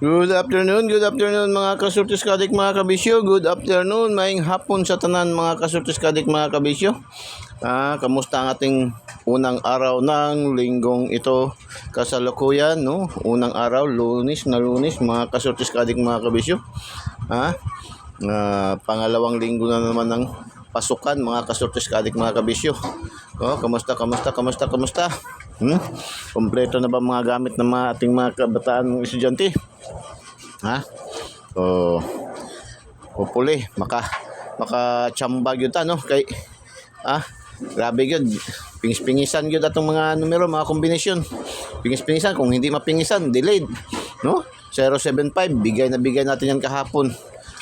Good afternoon mga kasurtis kadik mga kabisyo. Good afternoon, maing hapon sa tanan mga kasurtis kadik mga kabisyo. Kamusta ang ating unang araw ng linggong ito kasalukuyan, no? Unang araw, lunis mga kasurtis kadik mga kabisyo. Pangalawang linggo na naman ng pasukan mga kasurtis kadik mga kabisyo. Kamusta? Kompleto na ba mga gamit ng mga ating mga kabataan estudyante? Hopefully maka-chamba gyud ta, no? Kay grabe gyud, pingis-pingisan gyud atong mga numero, mga kombinasyon. Pingis-pingisan, kung hindi mapingisan, delayed, no? 075 bigay natin yan kahapon.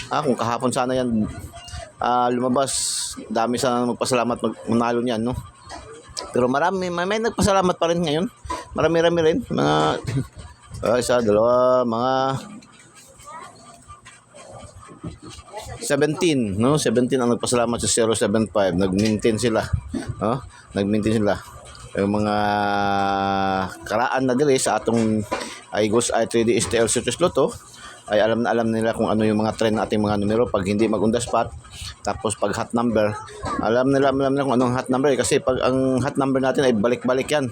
Kung kahapon sana yan lumabas, dami sana magpasalamat manalo niyan, no? Pero may nagpasalamat pa rin ngayon. Marami rin mga isa, dalawa, mga 17, no? 17 ang nagpasalamat sa 075. Nag-maintain sila. Yung mga karaan na dili sa atong Igos i3D STL Citrus Lotto ay alam nila kung ano yung mga trend ng ating mga numero pag hindi mag-on the spot. Tapos pag hot number, alam nila kung anong hot number, kasi pag ang hot number natin ay balik-balik yan.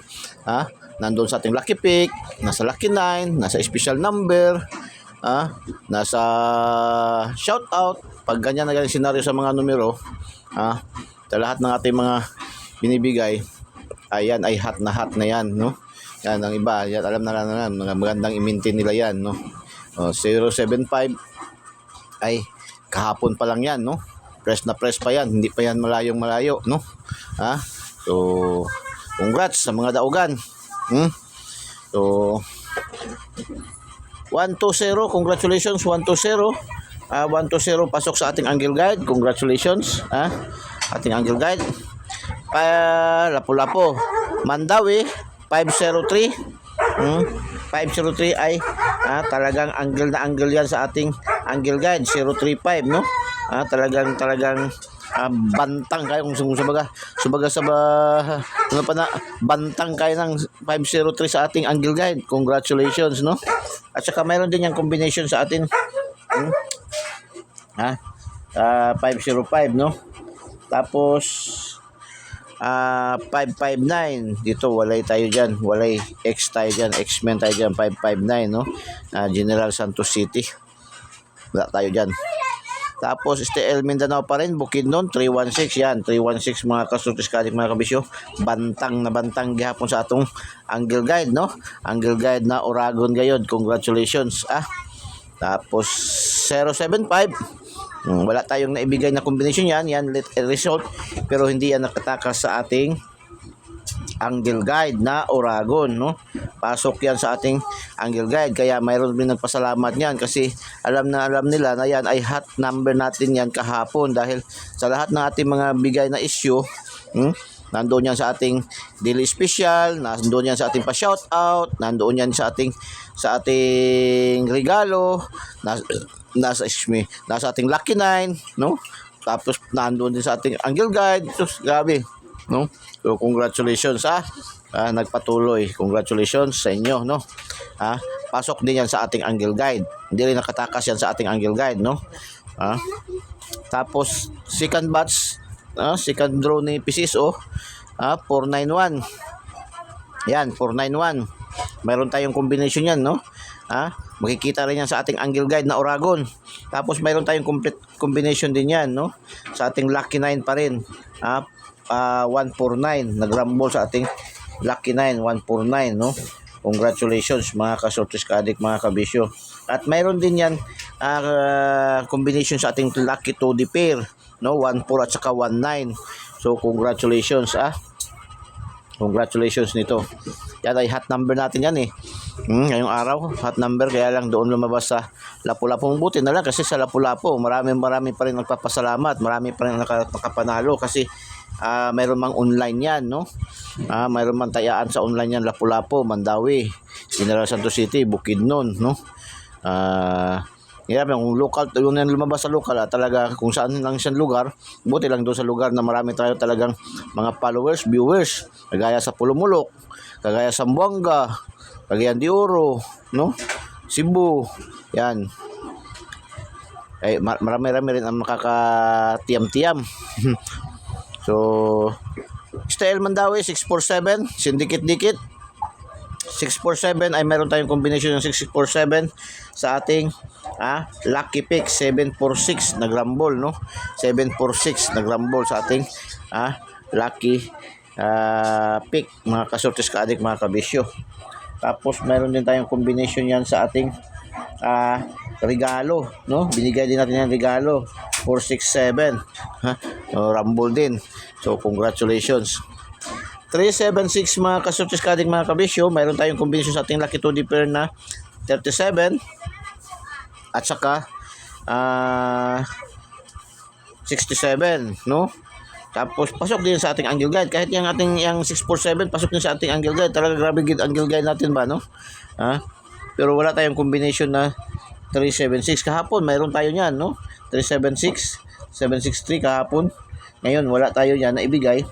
Nandoon sa ating lucky pick, nasa lucky 9, nasa special number, nasa shout out. Pag ganyan na ganyan senaryo sa mga numero, sa lahat ng ating mga binibigay, ayan ay hot na yan, no? Yan ang iba, yan alam na mga magandang i-maintain nila yan, no? 075 ay kahapon pa lang yan, no? Press pa yan, hindi pa yan malayo, no? So congrats sa mga daugan. So 120, congratulations, 120. 120 pasok sa ating Angle Guide. Congratulations, ating Angle Guide. Lapu-Lapu, Mandawi 503. 503 ay talagang angle yan sa ating Angle Guide. 035, no? Talagang bantang kayo kung subaga bantang kayo ng 503 sa ating Angle Guide. Congratulations, no? At saka mayroon din yung combination sa atin 505, no? Tapos 559 dito, walay tayo dyan, walay X tayo dyan, X-Men tayo dyan. 559, no? General Santos City, wala tayo dyan. Tapos STL Mindanao pa rin, Bukidnon 316, yan 316 mga kasurtis kadik mga kabisyo. Bantang gihapon sa atong Angle Guide, no? Angle Guide na Oragon gayod. Congratulations. Tapos 075, wala tayong naibigay na combination yan result, pero hindi yan nakatakas sa ating Angle Guide na Oragon, no? Pasok yan sa ating Angle Guide, kaya mayroon din nagpasalamat yan kasi alam nila na yan ay hot number natin yan kahapon, dahil sa lahat ng ating mga bigay na issue, nandoon yan sa ating daily special, nandoon yan sa ating pa-shoutout, nandoon yan sa ating regalo, nasa ating lucky 9, no? Tapos nandoon din sa ating Angle Guide. So, grabe, no? So congratulations, nagpatuloy. Congratulations sa inyo, no? Pasok din yan sa ating Angle Guide. Hindi rin nakatakas yan sa ating Angle Guide, no? Tapos second batch, second draw ni PCSO, 491. Yan, 491. Mayroon tayong combination yan, no? Makikita rin yan sa ating Angle Guide na Oragon. Tapos mayroon tayong complete combination din yan, no? Sa ating lucky 9 pa rin. 149, nagrumble sa ating lucky 9, 149, no? Congratulations mga kasurtis kadik mga kabisyo. At mayroon din yan combination sa ating lucky 2D pair, no? 14 at saka 19. So congratulations, congratulations nito. Yan ay hot number natin yan, ngayong araw hot number, kaya lang doon lumabas sa Lapu-Lapu. Buti na lang kasi sa Lapu-Lapu marami pa rin nagpapasalamat, marami pa rin nakapanalo kasi mayroon mang online yan, no? Mayroon man tayaan sa online yan, Lapu-Lapu, Mandawi, General Santos City, Bukidnon, no? Yung local, yung lumabas sa local, talaga kung saan lang siyang lugar, buti lang doon sa lugar na marami tayo talagang mga followers, viewers, kagaya sa Pulumulok, kagaya sa Zamboanga, Cagayan de Oro, no? Cebu. Yan. Ay, marami-rami rin ang makakatiyam-tiyam. So, Style Mandawi 647, Syndicate-dikit. 647 ay meron tayong combination ng 647 sa ating Lucky Pick 746 na grambol, no? 746 na grambol sa ating Lucky Pick, mga kasortes ka-adik, mga kabisyo. Tapos meron din tayong combination yan sa ating regalo, no? Binigay din natin yung regalo 467, so, rumble din. So congratulations. 376 mga kasortes kading, mga kabisyo. Mayroon tayong combination sa ating Lucky 2D pair na 37 at saka 67, no? Tapos pasok din sa ating angle guide. Kahit yung ating 647 pasok din sa ating angle guide. Talaga grabe gid angle guide natin ba, no? Pero wala tayong combination na 376 kahapon. Mayroon tayo niyan, no? 376, 763 kahapon. Ngayon wala tayo niyan na ibigay.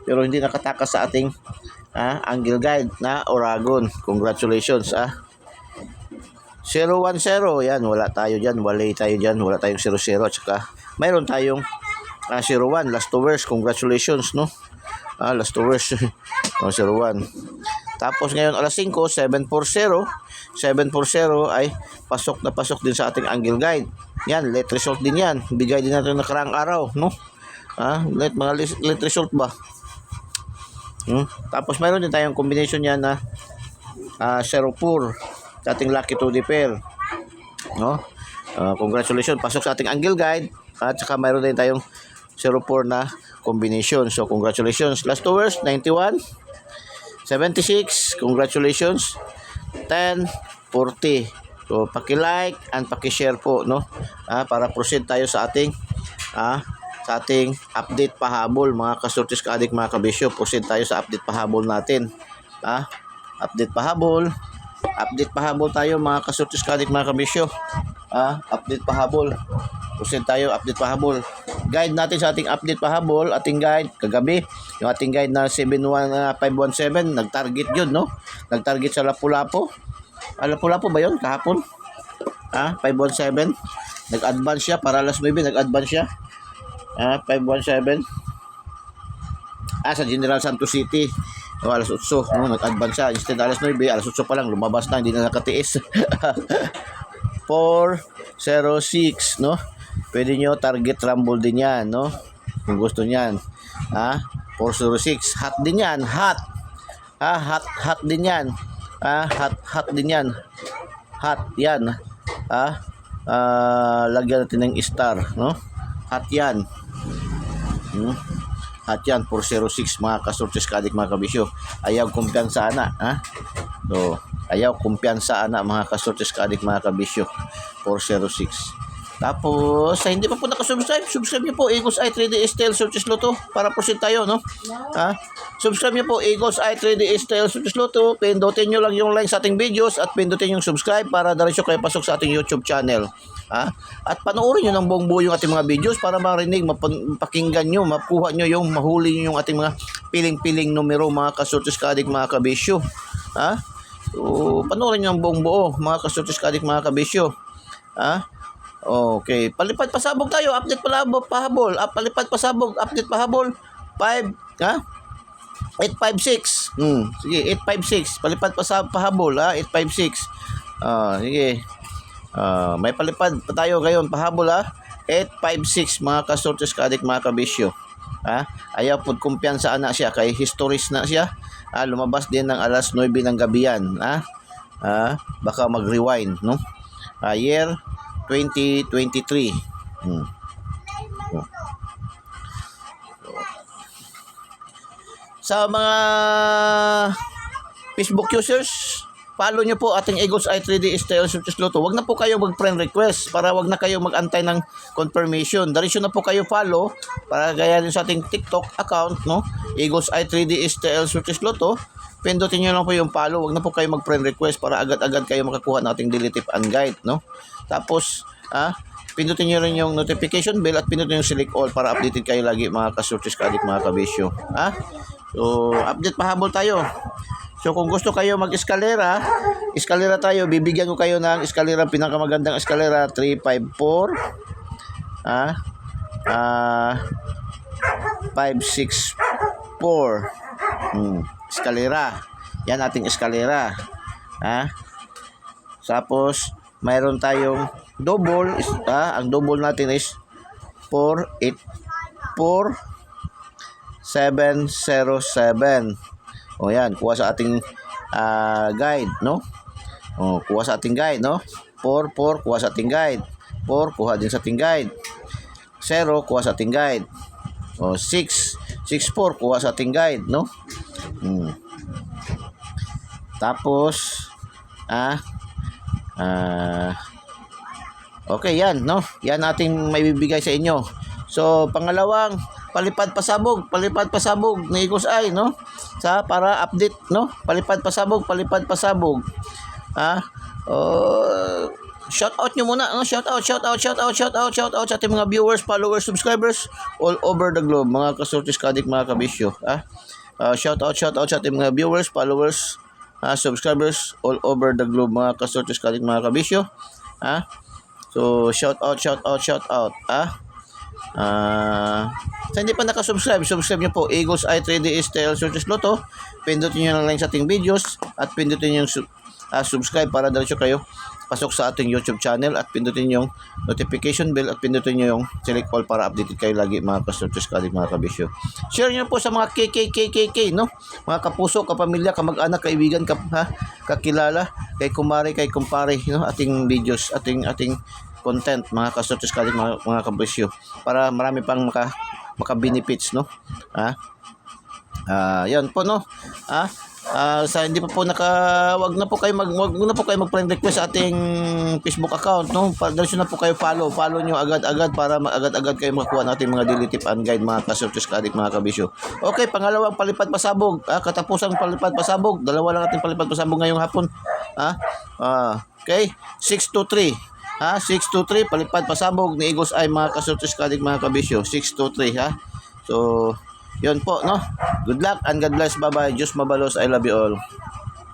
Pero hindi nakatakas sa ating angle guide na Oragon. Congratulations. 010, yan, wala tayo diyan, walay tayo diyan, wala tayong 00 at saka mayroon tayong 01, last hours. Congratulations, no? Last hours. 01. Tapos ngayon alas 5, 740 ay pasok na pasok din sa ating angle guide. Yan, late result din yan. Bigay din natin nakaraang araw, no? Mga late result ba? Tapos mayroon din tayong combination yan na 04 sa ating Lucky 2D pair, no? Congratulations, pasok sa ating angle guide. At saka mayroon din tayong 04 na combination. So congratulations. Last hours 91, 76, congratulations. 10, 40. So paki-like and paki-share po, no? Para proceed tayo sa ating update pahabol, mga kasortes ka-adik, mga kabisyo. Proceed tayo sa update pahabol natin. Update pahabol. Update pahabol tayo, mga kasortes ka-adik, mga kabisyo. Update pahabol. Proceed tayo, update pahabol. Guide natin sa ating update pahabol. Ating guide kagabi, yung ating guide na 71517, nag-target yun, no? Nag-target sa Lapu-Lapu. Lapu-Lapu ba yun kahapon? 517. Nag-advance siya para alas 9, nag-advance siya. 517. Sa General Santos City. Alas 8, no? Nag-advance siya. Instead alas 9, alas 8 pa lang, lumabas na, hindi na nakatiis. 406, no? Pwede nyo target rumble din yan, no? Kung gusto niyan. 406. Hot din yan. Hot. Hot din yan. Hot din yan. Hot yan. Lagyan natin ng star, no? Hot yan. Hot yan. 406, mga kasortes ka-adik, mga kabisyo. Ayaw kumpiyansa na, So, ayaw kumpiyansa na, mga kasortes ka-adik, mga kabisyo. 406. Tapos, sa hindi pa po nakasubscribe, subscribe nyo po Eagles Eye 3D STL Sortes Lotto para proceed tayo, no? Subscribe nyo po Eagles Eye 3D STL Sortes Lotto. Pindutin nyo lang yung like sa ating videos at pindutin yung subscribe para diretso kayo pasok sa ating YouTube channel. At panoorin nyo ng buong buo yung ating mga videos para marinig, mapakinggan nyo, mapuha nyo yung, mahuli nyo yung ating mga piling-piling numero, mga kasortes ka-adik, mga kabisyo. So, panoorin nyo ang buong buo, mga kasortes ka-adik, mga kabisyo. Okay, palipad pasabog tayo, update pahabol. Palipad pasabog, update pahabol. 856. Sige, 856. Palipad pahabol, 856. Sige. May palipad pa tayo ngayon, pahabol, 856, mga kasortes ka-adik, mga kabisyo. Ayaw pod kumpiyansa na siya, kay historis na siya. Lumabas din ng alas 9 ng gabi yan. Baka mag-rewind, no? Year 2023. Sa mga Facebook users, follow nyo po ating Eagles Eye 3D STL Sortes Lotto. Wag na po kayo mag-friend request para wag na kayo mag-antay ng confirmation. Diretso na po kayo follow para gaya din sa ating TikTok account, no? Eagles Eye 3D STL Sortes Lotto. Pindutin nyo lang po yung follow. Wag na po kayo mag-friend request para agad-agad kayo makakuha ng ating daily tip and guide, no? Tapos, pindutin nyo rin yung notification bell at pindutin yung select all para updated kayo lagi, mga kasortes ka-adik, mga kabisyo. So, update pahabol tayo. So kung gusto kayo mag-eskalera, eskalera tayo, bibigyan ko kayo ng eskalera, pinakamagandang eskalera, 354, 564. Eskalera. Yan ating eskalera. Tapos, mayroon tayong double. Ang double natin is 484707. O yan, kuha sa ating guide, no? O, kuha sa ating guide, no? 44, kuha sa ating guide. 4, kuha din sa ating guide. 0, kuha sa ating guide. O, 664, kuha sa ating guide, no? Tapos, okay, yan, no? Yan ating may bibigay sa inyo. So, pangalawang, palipad pasabog ni Eagles Eye, no? Para update, no? Palipad pasabog. Shout out nyo muna, no? Shout out sa ating mga viewers, followers, subscribers all over the globe, mga kasortis, kadik, mga kabisyo. Shout out sa ating mga viewers, followers, subscribers all over the globe, mga kasortis, kadik, mga kabisyo. So, shout out. Sa hindi pa nakasubscribe, subscribe nyo po, Eagles Eye 3DS TL Sortis Lotto. Pindutin nyo lang sa ating videos at pindutin nyo yung subscribe para diretso kayo pasok sa ating YouTube channel, at pindutin yung notification bell at pindutin nyo yung select all para updated kayo lagi, mga kasortis, kadik, mga kabisyo. Share nyo po sa mga KKKKK, no? Mga kapuso, kapamilya, kamag-anak, kaibigan, kakilala, kay kumare, kay kumpare, no? Ating videos, ating content, mga kasortis, kadik, mga kabisyo, para marami pang maka-benefits, no? Yan po, no? Sa hindi pa po wag na po kayo mag-friend request sa ating Facebook account, no? Diretso na po kayo follow nyo agad-agad para agad-agad kayo makakuha natin mga daily tip and guide, mga kasortis, kadik, mga kabisyo. Okay, pangalawang palipad pasabog, katapusang palipad pasabog, dalawa lang ating palipad pasabog ngayong hapon. Okay, 623. 623, palipad pasabog ni Eagles Eye, mga kasortis, kadik, mga kabisyo. 623, So, yun po, no? Good luck and God bless. Bye-bye. Diyos mabalos. I love you all.